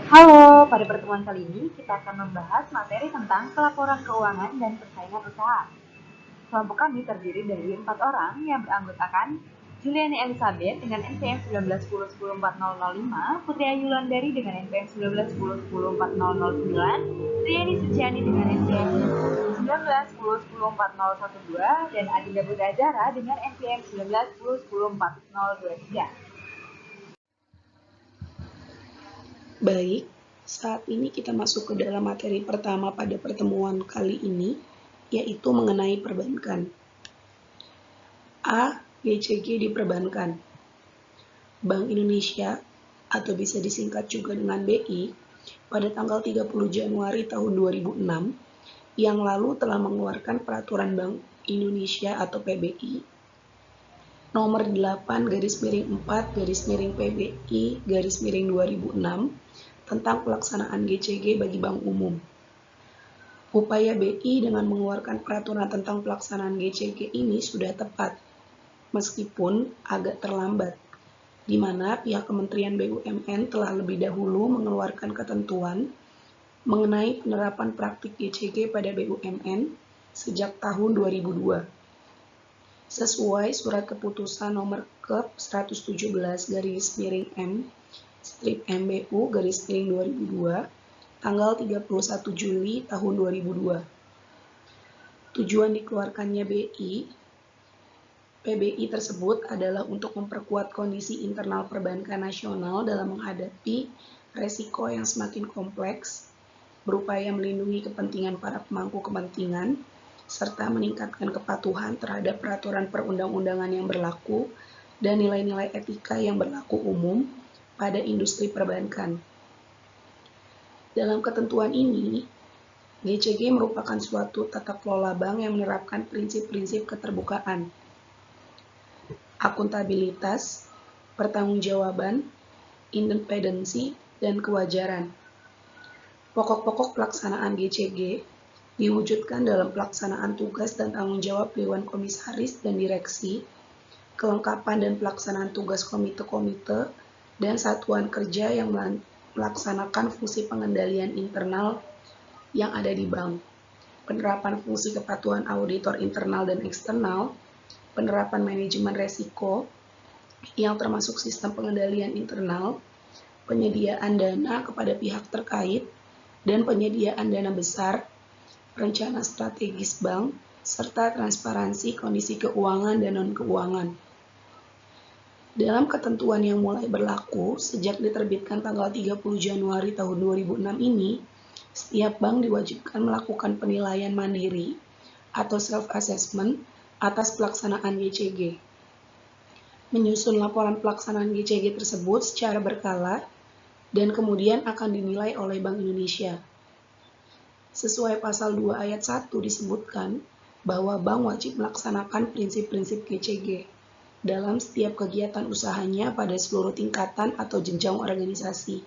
Halo, pada pertemuan kali ini kita akan membahas materi tentang pelaporan keuangan dan persaingan usaha. Kelompok kami terdiri dari 4 orang yang beranggotakan Juliani Elizabeth dengan NPM 1910104005, Putri Ayu Landari dengan NPM 1910104009, Riani Suciani dengan NPM 1910104012, dan Adinda Putri Azara dengan NPM 1910104023. Baik, saat ini kita masuk ke dalam materi pertama pada pertemuan kali ini, yaitu mengenai perbankan. A. GCG di perbankan. Bank Indonesia, atau bisa disingkat juga dengan BI, pada tanggal 30 Januari tahun 2006, yang lalu telah mengeluarkan Peraturan Bank Indonesia atau PBI nomor 8/4/PBI/2006 tentang pelaksanaan GCG bagi bank umum. Upaya BI dengan mengeluarkan peraturan tentang pelaksanaan GCG ini sudah tepat, meskipun agak terlambat, di mana pihak Kementerian BUMN telah lebih dahulu mengeluarkan ketentuan mengenai penerapan praktik GCG pada BUMN sejak tahun 2002. Sesuai Surat Keputusan Nomor Kep 117/M/MBU/2002 tanggal 31 Juli tahun 2002. Tujuan dikeluarkannya PBI tersebut adalah untuk memperkuat kondisi internal perbankan nasional dalam menghadapi resiko yang semakin kompleks, berupaya melindungi kepentingan para pemangku kepentingan, serta meningkatkan kepatuhan terhadap peraturan perundang-undangan yang berlaku dan nilai-nilai etika yang berlaku umum pada industri perbankan. Dalam ketentuan ini, GCG merupakan suatu tata kelola bank yang menerapkan prinsip-prinsip keterbukaan, akuntabilitas, pertanggungjawaban, independensi, dan kewajaran. Pokok-pokok pelaksanaan GCG diwujudkan dalam pelaksanaan tugas dan tanggung jawab Dewan Komisaris dan Direksi, kelengkapan dan pelaksanaan tugas komite-komite, dan satuan kerja yang melaksanakan fungsi pengendalian internal yang ada di bank, penerapan fungsi kepatuhan auditor internal dan eksternal, penerapan manajemen resiko yang termasuk sistem pengendalian internal, penyediaan dana kepada pihak terkait, dan penyediaan dana besar, rencana strategis bank, serta transparansi kondisi keuangan dan non-keuangan. Dalam ketentuan yang mulai berlaku sejak diterbitkan tanggal 30 Januari tahun 2006 ini, setiap bank diwajibkan melakukan penilaian mandiri atau self-assessment atas pelaksanaan GCG. Menyusun laporan pelaksanaan GCG tersebut secara berkala dan kemudian akan dinilai oleh Bank Indonesia. Sesuai pasal 2 ayat 1 disebutkan bahwa bank wajib melaksanakan prinsip-prinsip GCG dalam setiap kegiatan usahanya pada seluruh tingkatan atau jenjang organisasi.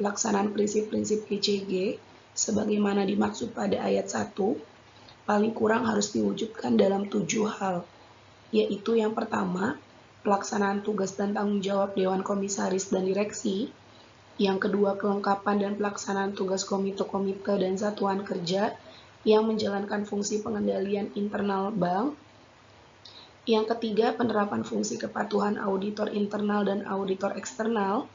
Pelaksanaan prinsip-prinsip GCG sebagaimana dimaksud pada ayat 1 paling kurang harus diwujudkan dalam 7 hal, yaitu yang pertama, pelaksanaan tugas dan tanggung jawab Dewan Komisaris dan Direksi, yang kedua, kelengkapan dan pelaksanaan tugas komite-komite dan satuan kerja yang menjalankan fungsi pengendalian internal bank, yang ketiga, penerapan fungsi kepatuhan auditor internal dan auditor eksternal,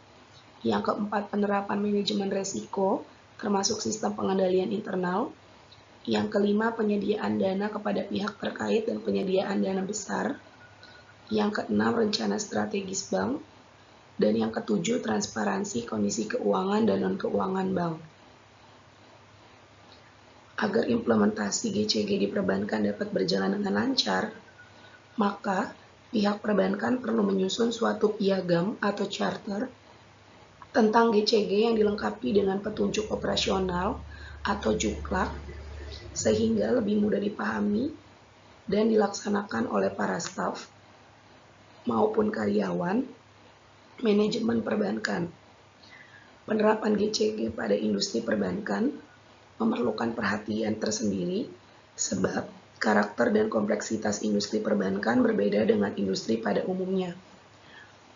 yang keempat, penerapan manajemen resiko, termasuk sistem pengendalian internal, yang kelima, penyediaan dana kepada pihak terkait dan penyediaan dana besar, yang keenam, rencana strategis bank, dan yang ketujuh, transparansi kondisi keuangan dan non-keuangan bank. Agar implementasi GCG di perbankan dapat berjalan dengan lancar, maka pihak perbankan perlu menyusun suatu piagam atau charter tentang GCG yang dilengkapi dengan petunjuk operasional atau juklak, sehingga lebih mudah dipahami dan dilaksanakan oleh para staf maupun karyawan manajemen perbankan. Penerapan GCG pada industri perbankan memerlukan perhatian tersendiri sebab karakter dan kompleksitas industri perbankan berbeda dengan industri pada umumnya.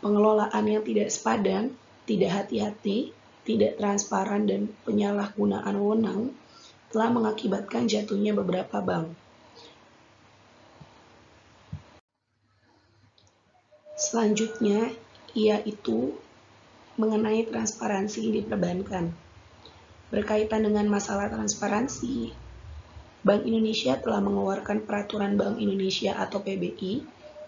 Pengelolaan yang tidak sepadan, tidak hati-hati, tidak transparan, dan penyalahgunaan wewenang telah mengakibatkan jatuhnya beberapa bank. Selanjutnya, yaitu mengenai transparansi di perbankan. Berkaitan dengan masalah transparansi, Bank Indonesia telah mengeluarkan Peraturan Bank Indonesia atau PBI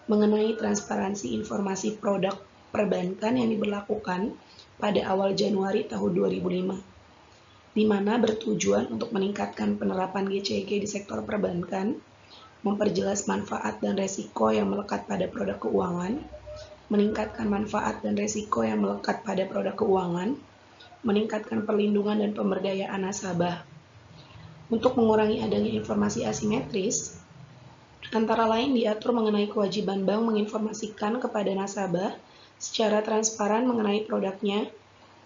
mengenai transparansi informasi produk perbankan yang diberlakukan pada awal Januari tahun 2005, di mana bertujuan untuk meningkatkan penerapan GCG di sektor perbankan, memperjelas manfaat dan resiko yang melekat pada produk keuangan, meningkatkan manfaat dan resiko yang melekat pada produk keuangan, meningkatkan perlindungan dan pemberdayaan nasabah. Untuk mengurangi adanya informasi asimetris, antara lain diatur mengenai kewajiban bank menginformasikan kepada nasabah secara transparan mengenai produknya,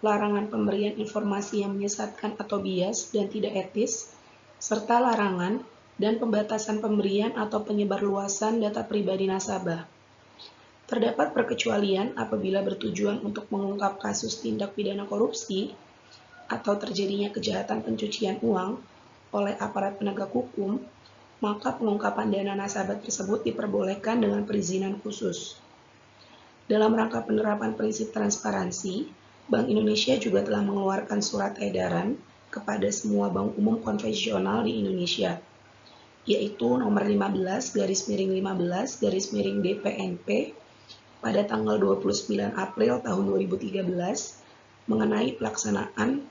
larangan pemberian informasi yang menyesatkan atau bias dan tidak etis, serta larangan dan pembatasan pemberian atau penyebarluasan data pribadi nasabah. Terdapat perkecualian apabila bertujuan untuk mengungkap kasus tindak pidana korupsi atau terjadinya kejahatan pencucian uang oleh aparat penegak hukum, maka pengungkapan dana nasabah tersebut diperbolehkan dengan perizinan khusus. Dalam rangka penerapan prinsip transparansi, Bank Indonesia juga telah mengeluarkan surat edaran kepada semua bank umum konvensional di Indonesia, yaitu nomor 15/15/DPNP pada tanggal 29 April tahun 2013 mengenai pelaksanaan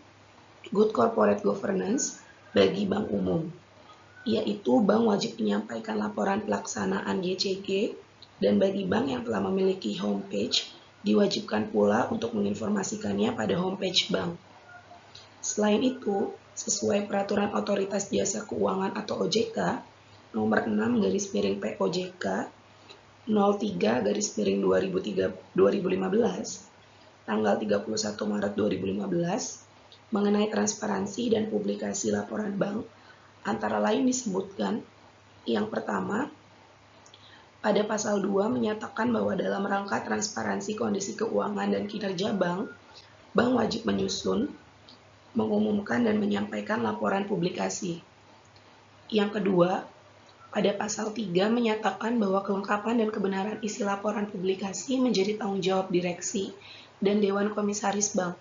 Good Corporate Governance bagi bank umum, yaitu bank wajib menyampaikan laporan pelaksanaan GCG, dan bagi bank yang telah memiliki homepage, diwajibkan pula untuk menginformasikannya pada homepage bank. Selain itu, sesuai Peraturan Otoritas Jasa Keuangan atau OJK nomor 6/POJK 03/2015 tanggal 31 Maret 2015 mengenai transparansi dan publikasi laporan bank, antara lain disebutkan, yang pertama, pada pasal 2 menyatakan bahwa dalam rangka transparansi kondisi keuangan dan kinerja bank, bank wajib menyusun, mengumumkan, dan menyampaikan laporan publikasi. Yang kedua, pada pasal 3 menyatakan bahwa kelengkapan dan kebenaran isi laporan publikasi menjadi tanggung jawab direksi dan Dewan Komisaris Bank,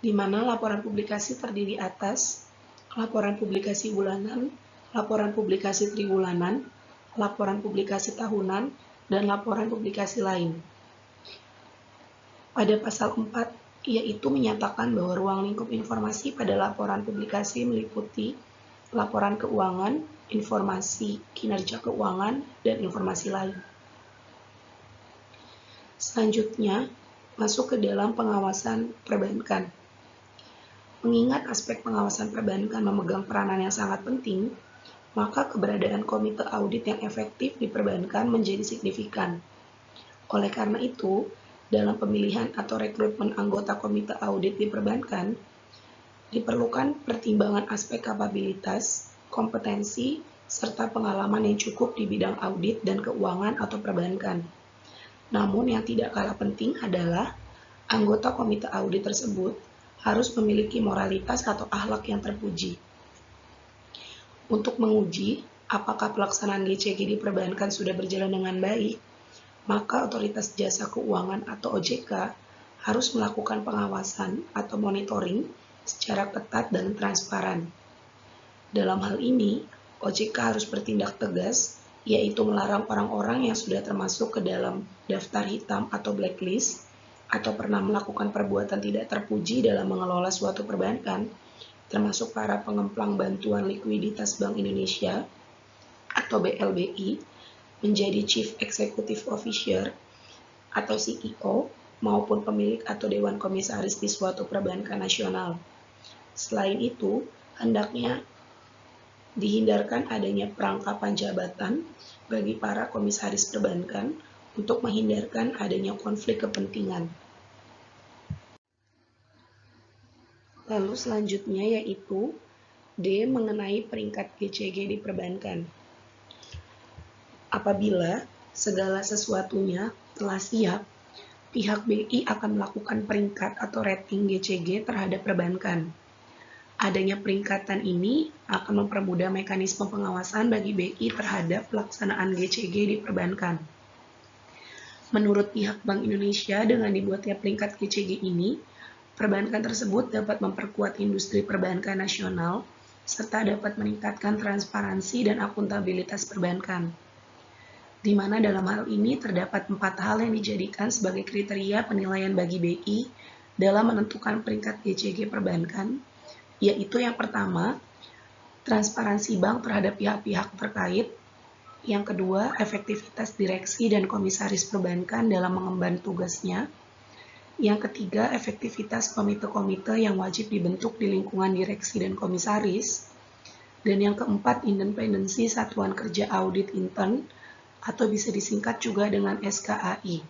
di mana laporan publikasi terdiri atas laporan publikasi bulanan, laporan publikasi tribulanan, laporan publikasi tahunan, dan laporan publikasi lain. Pada pasal 4, yaitu menyatakan bahwa ruang lingkup informasi pada laporan publikasi meliputi laporan keuangan, informasi kinerja keuangan, dan informasi lain. Selanjutnya, masuk ke dalam pengawasan perbankan. Mengingat aspek pengawasan perbankan memegang peranan yang sangat penting, maka keberadaan komite audit yang efektif di perbankan menjadi signifikan. Oleh karena itu, dalam pemilihan atau rekrutmen anggota komite audit di perbankan, diperlukan pertimbangan aspek kapabilitas, kompetensi, serta pengalaman yang cukup di bidang audit dan keuangan atau perbankan. Namun yang tidak kalah penting adalah anggota komite audit tersebut harus memiliki moralitas atau akhlak yang terpuji. Untuk menguji apakah pelaksanaan GCG di perbankan sudah berjalan dengan baik, maka Otoritas Jasa Keuangan atau OJK harus melakukan pengawasan atau monitoring secara ketat dan transparan. Dalam hal ini, OJK harus bertindak tegas, yaitu melarang orang-orang yang sudah termasuk ke dalam daftar hitam atau blacklist, atau pernah melakukan perbuatan tidak terpuji dalam mengelola suatu perbankan, termasuk para pengemplang bantuan likuiditas Bank Indonesia atau BLBI, menjadi Chief Executive Officer atau CEO, maupun pemilik atau Dewan Komisaris di suatu perbankan nasional. Selain itu, hendaknya dihindarkan adanya perangkapan jabatan bagi para komisaris perbankan untuk menghindarkan adanya konflik kepentingan. Lalu selanjutnya yaitu D. Mengenai peringkat GCG di perbankan. Apabila segala sesuatunya telah siap, pihak BI akan melakukan peringkat atau rating GCG terhadap perbankan. Adanya peringkatan ini akan mempermudah mekanisme pengawasan bagi BI terhadap pelaksanaan GCG di perbankan. Menurut pihak Bank Indonesia, dengan dibuatnya peringkat GCG ini, perbankan tersebut dapat memperkuat industri perbankan nasional, serta dapat meningkatkan transparansi dan akuntabilitas perbankan. Di mana dalam hal ini terdapat 4 hal yang dijadikan sebagai kriteria penilaian bagi BI dalam menentukan peringkat GCG perbankan, yaitu yang pertama, transparansi bank terhadap pihak-pihak terkait, yang kedua, efektivitas direksi dan komisaris perbankan dalam mengemban tugasnya, yang ketiga, efektivitas komite-komite yang wajib dibentuk di lingkungan direksi dan komisaris, dan yang keempat, independensi satuan kerja audit intern, atau bisa disingkat juga dengan SKAI.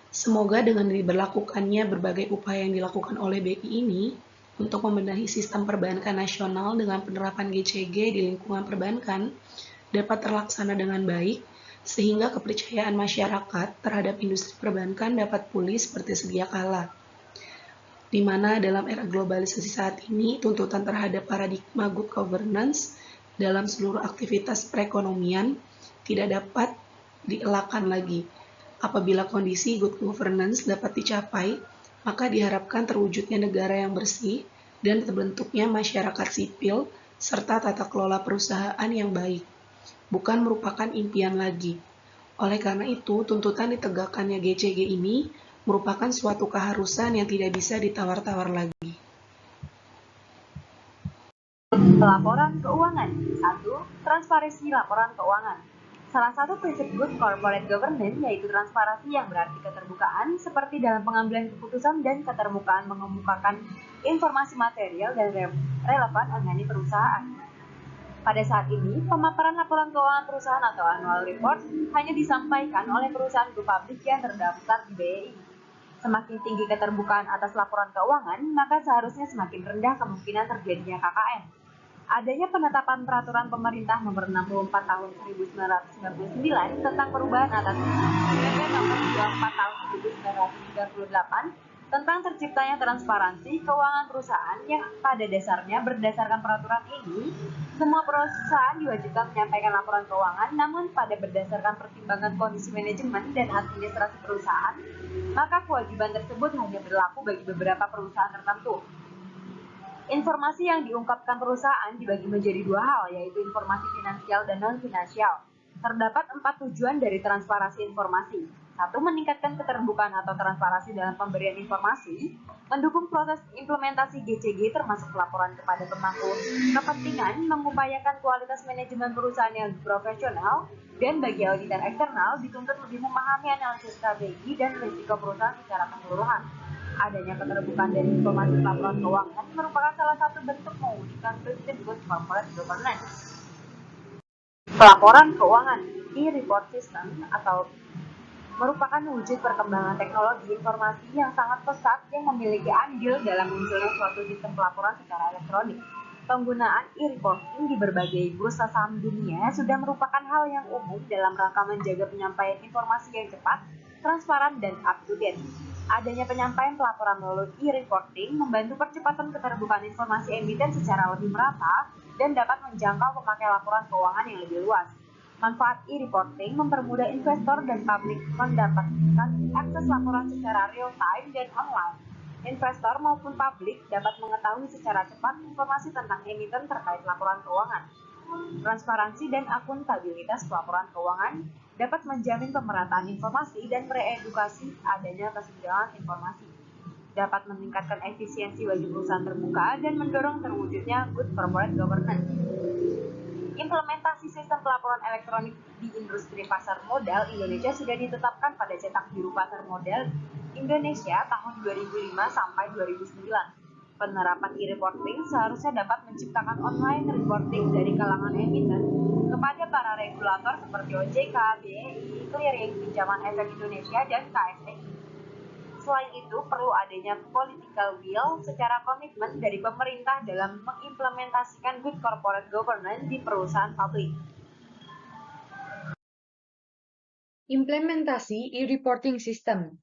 Semoga dengan diberlakukannya berbagai upaya yang dilakukan oleh BI ini untuk membenahi sistem perbankan nasional dengan penerapan GCG di lingkungan perbankan dapat terlaksana dengan baik, sehingga kepercayaan masyarakat terhadap industri perbankan dapat pulih seperti sedia kala. Di mana dalam era globalisasi saat ini, tuntutan terhadap paradigma good governance dalam seluruh aktivitas perekonomian tidak dapat dielakkan lagi. Apabila kondisi good governance dapat dicapai, maka diharapkan terwujudnya negara yang bersih dan terbentuknya masyarakat sipil serta tata kelola perusahaan yang baik, bukan merupakan impian lagi. Oleh karena itu, tuntutan ditegakkannya GCG ini merupakan suatu keharusan yang tidak bisa ditawar-tawar lagi. Laporan keuangan. 1. Transparansi laporan keuangan. Salah satu prinsip good corporate governance yaitu transparansi yang berarti keterbukaan seperti dalam pengambilan keputusan dan keterbukaan mengemukakan informasi material dan relevan mengenai perusahaan. Pada saat ini, pemaparan laporan keuangan perusahaan atau annual report hanya disampaikan oleh perusahaan go public yang terdaftar di BI. Semakin tinggi keterbukaan atas laporan keuangan, maka seharusnya semakin rendah kemungkinan terjadinya KKN. Adanya penetapan peraturan pemerintah nomor 64 tahun 1999 tentang perubahan atas PP nomor 24 tahun 1938 tentang terciptanya transparansi keuangan perusahaan yang pada dasarnya berdasarkan peraturan ini, semua perusahaan diwajibkan menyampaikan laporan keuangan, namun pada berdasarkan pertimbangan kondisi manajemen dan administrasi perusahaan, maka kewajiban tersebut hanya berlaku bagi beberapa perusahaan tertentu. Informasi yang diungkapkan perusahaan dibagi menjadi dua hal, yaitu informasi finansial dan non-finansial. Terdapat 4 tujuan dari transparansi informasi. 1. Meningkatkan keterbukaan atau transparansi dalam pemberian informasi, mendukung proses implementasi GCG termasuk laporan kepada pemangku kepentingan, mengupayakan kualitas manajemen perusahaan yang profesional, dan bagi auditor eksternal dituntut lebih memahami analisis strategi dan risiko perusahaan secara keseluruhan. Adanya keterbukaan dari informasi laporan keuangan merupakan salah satu bentuk mewujudkan prinsip good corporate governance. Pelaporan keuangan e-report system atau merupakan wujud perkembangan teknologi informasi yang sangat pesat yang memiliki andil dalam munculnya suatu sistem pelaporan secara elektronik. Penggunaan e-reporting di berbagai bursa saham dunia sudah merupakan hal yang umum dalam rangka menjaga penyampaian informasi yang cepat, transparan, dan up-to-date. Adanya penyampaian pelaporan melalui e-reporting membantu percepatan keterbukaan informasi emiten secara lebih merata dan dapat menjangkau pemakai laporan keuangan yang lebih luas. Manfaat e-reporting mempermudah investor dan publik mendapatkan akses laporan secara real-time dan online. Investor maupun publik dapat mengetahui secara cepat informasi tentang emiten terkait laporan keuangan. Transparansi dan akuntabilitas pelaporan keuangan dapat menjamin pemerataan informasi dan meredukasi adanya kesenjangan informasi. Dapat meningkatkan efisiensi bagi perusahaan terbuka dan mendorong terwujudnya good corporate governance. Implementasi sistem pelaporan elektronik di industri pasar modal Indonesia sudah ditetapkan pada cetak biru pasar modal Indonesia tahun 2005 sampai 2009. Penerapan e-reporting seharusnya dapat menciptakan online reporting dari kalangan emiten kepada para regulator seperti OJK, BEI, Clearing, Pinjaman Efek Indonesia, dan KSEI. Selain itu, perlu adanya political will secara komitmen dari pemerintah dalam mengimplementasikan good corporate governance di perusahaan publik. Implementasi e-reporting system.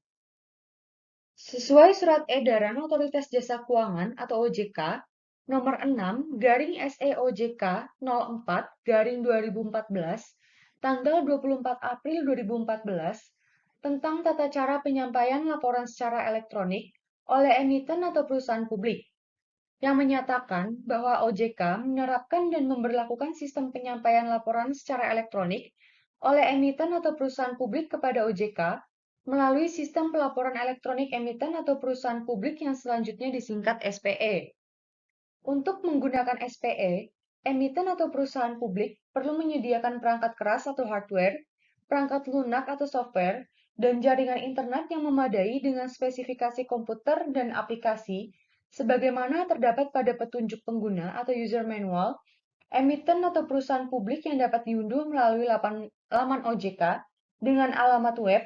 Sesuai Surat Edaran Otoritas Jasa Keuangan atau OJK nomor 6/SEOJK 04/2014 tanggal 24 April 2014 tentang tata cara penyampaian laporan secara elektronik oleh emiten atau perusahaan publik yang menyatakan bahwa OJK menerapkan dan memberlakukan sistem penyampaian laporan secara elektronik oleh emiten atau perusahaan publik kepada OJK melalui sistem pelaporan elektronik emiten atau perusahaan publik yang selanjutnya disingkat SPE. Untuk menggunakan SPE, emiten atau perusahaan publik perlu menyediakan perangkat keras atau hardware, perangkat lunak atau software, dan jaringan internet yang memadai dengan spesifikasi komputer dan aplikasi sebagaimana terdapat pada petunjuk pengguna atau user manual, emiten atau perusahaan publik yang dapat diunduh melalui laman OJK dengan alamat web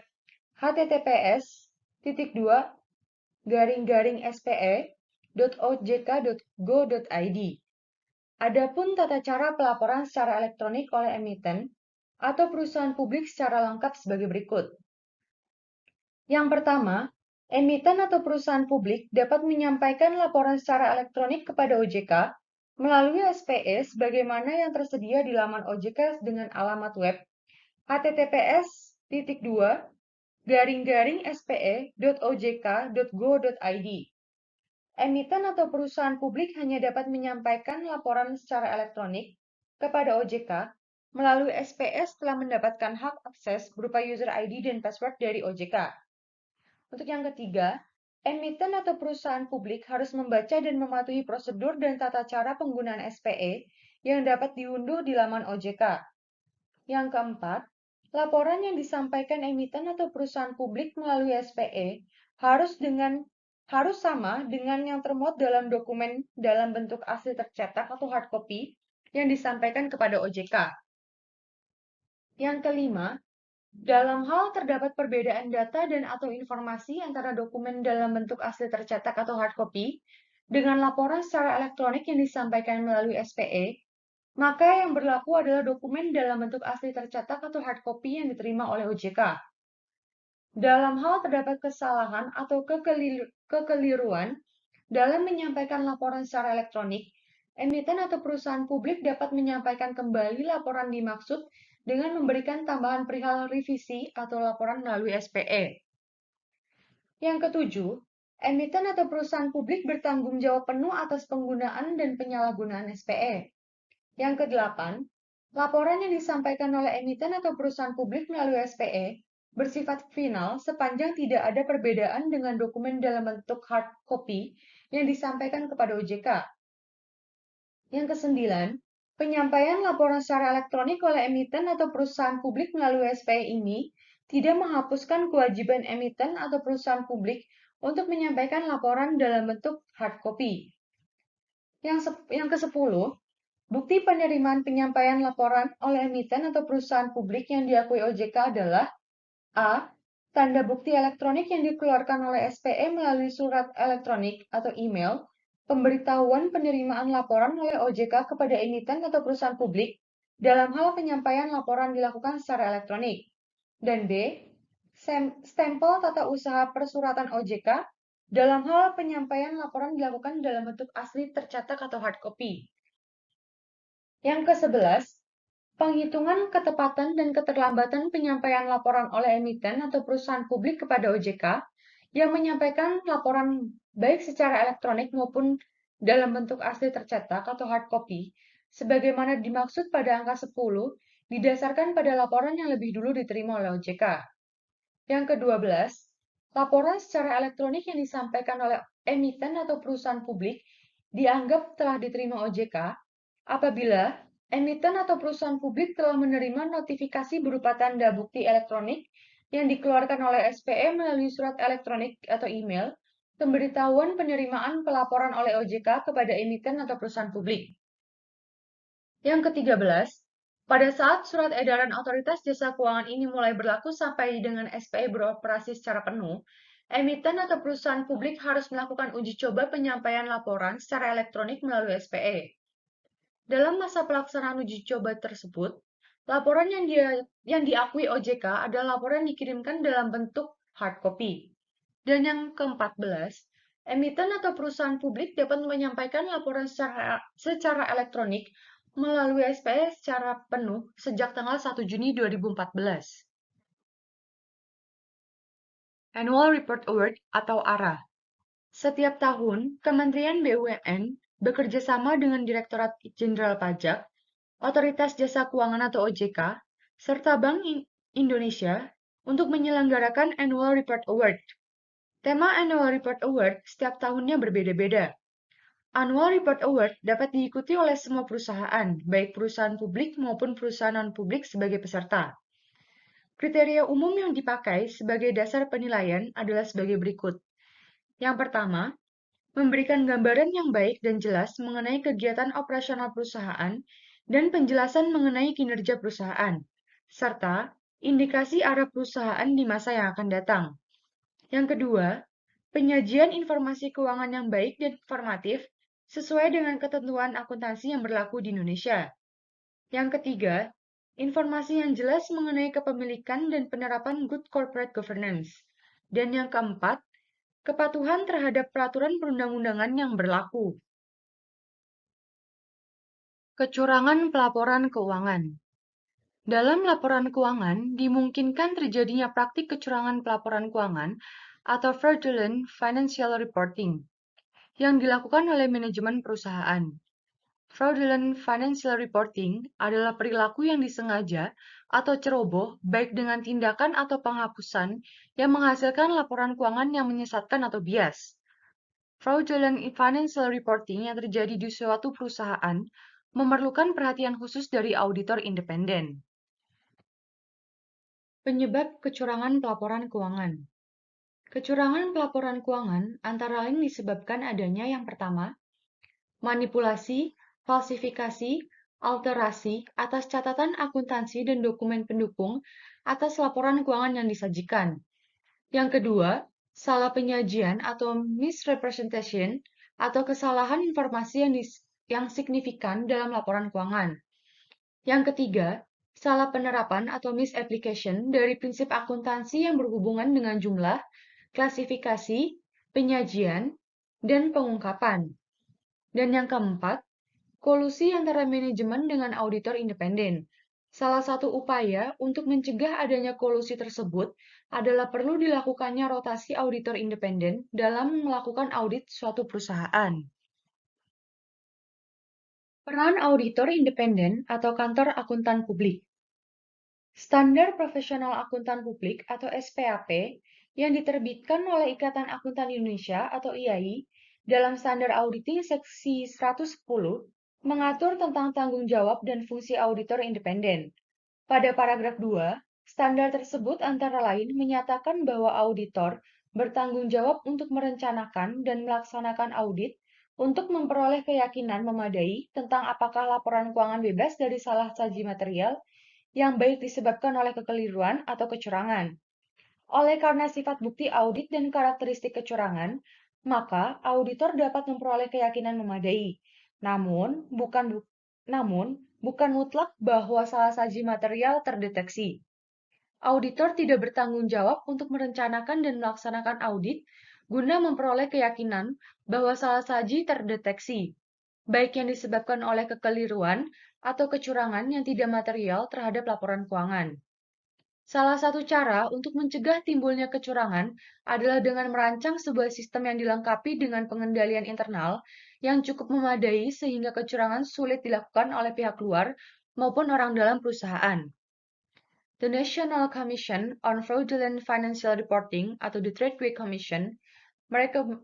https://spe.ojk.go.id. Adapun tata cara pelaporan secara elektronik oleh emiten atau perusahaan publik secara lengkap sebagai berikut. Yang pertama, emiten atau perusahaan publik dapat menyampaikan laporan secara elektronik kepada OJK melalui SPE sebagaimana yang tersedia di laman OJK dengan alamat web https://spe.ojk.go.id. Emiten atau perusahaan publik hanya dapat menyampaikan laporan secara elektronik kepada OJK melalui SPE setelah mendapatkan hak akses berupa user ID dan password dari OJK. Untuk yang ketiga, emiten atau perusahaan publik harus membaca dan mematuhi prosedur dan tata cara penggunaan SPE yang dapat diunduh di laman OJK. Yang keempat, laporan yang disampaikan emiten atau perusahaan publik melalui SPE harus sama dengan yang termuat dalam dokumen dalam bentuk asli tercetak atau hard copy yang disampaikan kepada OJK. Yang kelima, dalam hal terdapat perbedaan data dan atau informasi antara dokumen dalam bentuk asli tercetak atau hard copy dengan laporan secara elektronik yang disampaikan melalui SPE, maka yang berlaku adalah dokumen dalam bentuk asli tercetak atau hard copy yang diterima oleh OJK. Dalam hal terdapat kesalahan atau kekeliruan dalam menyampaikan laporan secara elektronik, emiten atau perusahaan publik dapat menyampaikan kembali laporan dimaksud dengan memberikan tambahan perihal revisi atau laporan melalui SPE. Yang ketujuh, emiten atau perusahaan publik bertanggung jawab penuh atas penggunaan dan penyalahgunaan SPE. Yang kedelapan, laporan yang disampaikan oleh emiten atau perusahaan publik melalui SPE bersifat final sepanjang tidak ada perbedaan dengan dokumen dalam bentuk hard copy yang disampaikan kepada OJK. Yang kesembilan, penyampaian laporan secara elektronik oleh emiten atau perusahaan publik melalui SPE ini tidak menghapuskan kewajiban emiten atau perusahaan publik untuk menyampaikan laporan dalam bentuk hard copy. Yang kesepuluh, bukti penerimaan penyampaian laporan oleh emiten atau perusahaan publik yang diakui OJK adalah A. Tanda bukti elektronik yang dikeluarkan oleh SPE melalui surat elektronik atau email, pemberitahuan penerimaan laporan oleh OJK kepada emiten atau perusahaan publik dalam hal penyampaian laporan dilakukan secara elektronik. Dan B. Stempel tata usaha persuratan OJK dalam hal penyampaian laporan dilakukan dalam bentuk asli tercetak atau hard copy. Yang ke-11, penghitungan ketepatan dan keterlambatan penyampaian laporan oleh emiten atau perusahaan publik kepada OJK yang menyampaikan laporan baik secara elektronik maupun dalam bentuk asli tercetak atau hard copy, sebagaimana dimaksud pada angka 10, didasarkan pada laporan yang lebih dulu diterima oleh OJK. Yang ke-12, laporan secara elektronik yang disampaikan oleh emiten atau perusahaan publik dianggap telah diterima OJK apabila emiten atau perusahaan publik telah menerima notifikasi berupa tanda bukti elektronik yang dikeluarkan oleh SPE melalui surat elektronik atau email, pemberitahuan penerimaan pelaporan oleh OJK kepada emiten atau perusahaan publik. Yang ke-13, pada saat surat edaran Otoritas Jasa Keuangan ini mulai berlaku sampai dengan SPE beroperasi secara penuh, emiten atau perusahaan publik harus melakukan uji coba penyampaian laporan secara elektronik melalui SPE. Dalam masa pelaksanaan uji coba tersebut, Laporan yang diakui OJK adalah laporan dikirimkan dalam bentuk hard copy. Dan yang ke-14, emiten atau perusahaan publik dapat menyampaikan laporan secara elektronik melalui SPS secara penuh sejak tanggal 1 Juni 2014. Annual Report Award atau ARA. Setiap tahun, Kementerian BUMN bekerja sama dengan Direktorat Jenderal Pajak, Otoritas Jasa Keuangan atau OJK, serta Bank Indonesia untuk menyelenggarakan Annual Report Award. Tema Annual Report Award setiap tahunnya berbeda-beda. Annual Report Award dapat diikuti oleh semua perusahaan, baik perusahaan publik maupun perusahaan non-publik sebagai peserta. Kriteria umum yang dipakai sebagai dasar penilaian adalah sebagai berikut. Yang pertama, memberikan gambaran yang baik dan jelas mengenai kegiatan operasional perusahaan dan penjelasan mengenai kinerja perusahaan, serta indikasi arah perusahaan di masa yang akan datang. Yang kedua, penyajian informasi keuangan yang baik dan informatif sesuai dengan ketentuan akuntansi yang berlaku di Indonesia. Yang ketiga, informasi yang jelas mengenai kepemilikan dan penerapan good corporate governance. Dan yang keempat, kepatuhan terhadap peraturan perundang-undangan yang berlaku. Kecurangan pelaporan keuangan. Dalam laporan keuangan, dimungkinkan terjadinya praktik kecurangan pelaporan keuangan atau fraudulent financial reporting yang dilakukan oleh manajemen perusahaan. Fraudulent financial reporting adalah perilaku yang disengaja atau ceroboh baik dengan tindakan atau penghapusan yang menghasilkan laporan keuangan yang menyesatkan atau bias. Fraudulent financial reporting yang terjadi di suatu perusahaan memerlukan perhatian khusus dari auditor independen. Penyebab kecurangan pelaporan keuangan. Kecurangan pelaporan keuangan antara lain disebabkan adanya yang pertama, manipulasi, falsifikasi, alterasi atas catatan akuntansi dan dokumen pendukung atas laporan keuangan yang disajikan. Yang kedua, salah penyajian atau misrepresentation atau kesalahan informasi yang signifikan dalam laporan keuangan. Yang ketiga, salah penerapan atau misapplication dari prinsip akuntansi yang berhubungan dengan jumlah, klasifikasi, penyajian, dan pengungkapan. Dan yang keempat, kolusi antara manajemen dengan auditor independen. Salah satu upaya untuk mencegah adanya kolusi tersebut adalah perlu dilakukannya rotasi auditor independen dalam melakukan audit suatu perusahaan. Peran auditor independen atau kantor akuntan publik. Standar Profesional Akuntan Publik atau SPAP yang diterbitkan oleh Ikatan Akuntan Indonesia atau IAI dalam Standar Auditing Seksi 110 mengatur tentang tanggung jawab dan fungsi auditor independen. Pada paragraf 2, standar tersebut antara lain menyatakan bahwa auditor bertanggung jawab untuk merencanakan dan melaksanakan audit untuk memperoleh keyakinan memadai tentang apakah laporan keuangan bebas dari salah saji material yang baik disebabkan oleh kekeliruan atau kecurangan. Oleh karena sifat bukti audit dan karakteristik kecurangan, maka auditor dapat memperoleh keyakinan memadai. Namun, bukan mutlak bahwa salah saji material terdeteksi. Auditor tidak bertanggung jawab untuk merencanakan dan melaksanakan audit guna memperoleh keyakinan bahwa salah saji terdeteksi, baik yang disebabkan oleh kekeliruan atau kecurangan yang tidak material terhadap laporan keuangan. Salah satu cara untuk mencegah timbulnya kecurangan adalah dengan merancang sebuah sistem yang dilengkapi dengan pengendalian internal yang cukup memadai sehingga kecurangan sulit dilakukan oleh pihak luar maupun orang dalam perusahaan. The National Commission on Fraudulent Financial Reporting atau the Tradeway Commission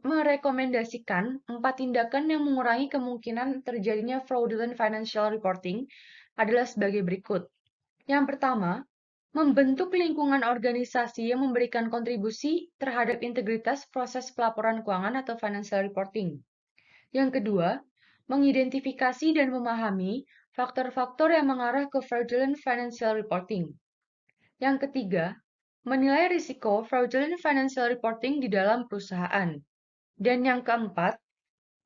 merekomendasikan 4 tindakan yang mengurangi kemungkinan terjadinya fraudulent financial reporting adalah sebagai berikut. Yang pertama, membentuk lingkungan organisasi yang memberikan kontribusi terhadap integritas proses pelaporan keuangan atau financial reporting. Yang kedua, mengidentifikasi dan memahami faktor-faktor yang mengarah ke fraudulent financial reporting. Yang ketiga, menilai risiko fraudulent financial reporting di dalam perusahaan. Dan yang keempat,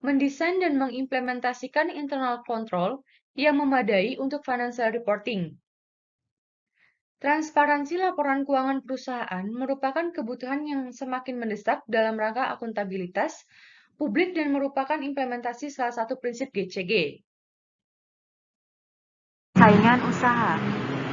mendesain dan mengimplementasikan internal control yang memadai untuk financial reporting. Transparansi laporan keuangan perusahaan merupakan kebutuhan yang semakin mendesak dalam rangka akuntabilitas publik dan merupakan implementasi salah satu prinsip GCG. Persaingan usaha.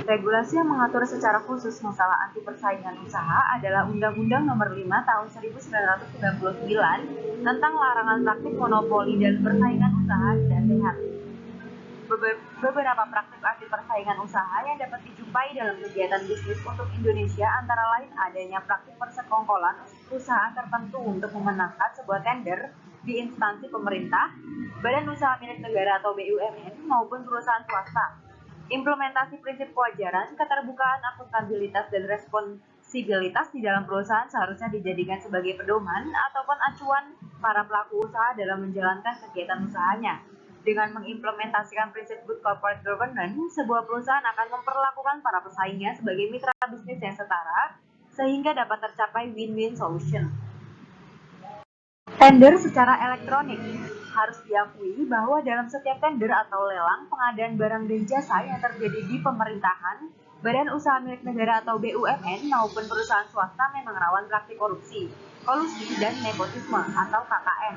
Regulasi yang mengatur secara khusus masalah anti persaingan usaha adalah Undang-Undang Nomor 5 Tahun 1999 tentang larangan praktik monopoli dan persaingan usaha tidak sehat. Beberapa praktik anti persaingan usaha yang dapat dijumpai dalam kegiatan bisnis untuk Indonesia antara lain adanya praktik persekongkolan perusahaan tertentu untuk memenangkan sebuah tender di instansi pemerintah, badan usaha milik negara atau BUMN maupun perusahaan swasta. Implementasi prinsip kewajaran, keterbukaan, akuntabilitas, dan responsibilitas di dalam perusahaan seharusnya dijadikan sebagai pedoman ataupun acuan para pelaku usaha dalam menjalankan kegiatan usahanya. Dengan mengimplementasikan prinsip good corporate governance, sebuah perusahaan akan memperlakukan para pesaingnya sebagai mitra bisnis yang setara, sehingga dapat tercapai win-win solution. Tender secara elektronik. Harus diakui bahwa dalam setiap tender atau lelang pengadaan barang dan jasa yang terjadi di pemerintahan, badan usaha milik negara atau BUMN maupun perusahaan swasta memang rawan praktik korupsi, kolusi, dan nepotisme atau KKN.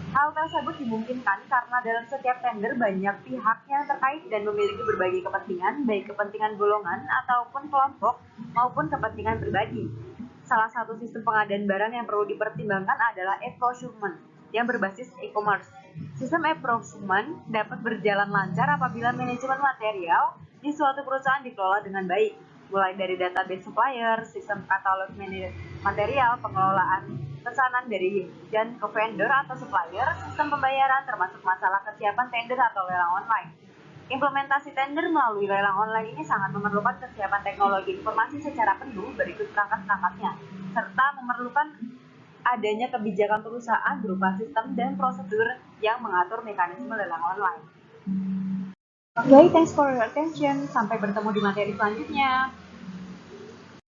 Hal tersebut dimungkinkan karena dalam setiap tender banyak pihak yang terkait dan memiliki berbagai kepentingan, baik kepentingan golongan ataupun kelompok maupun kepentingan pribadi. Salah satu sistem pengadaan barang yang perlu dipertimbangkan adalah e-procurement yang berbasis e-commerce. Sistem e-procurement dapat berjalan lancar apabila manajemen material di suatu perusahaan dikelola dengan baik, mulai dari database supplier, sistem katalog material, pengelolaan pesanan dari dan ke vendor atau supplier, sistem pembayaran termasuk masalah kesiapan tender atau lelang online. Implementasi tender melalui lelang online ini sangat memerlukan kesiapan teknologi informasi secara penuh berikut perangkat-perangkatnya, serta memerlukan adanya kebijakan perusahaan berupa sistem dan prosedur yang mengatur mekanisme lelang online. Oke, thanks for your attention. Sampai bertemu di materi selanjutnya.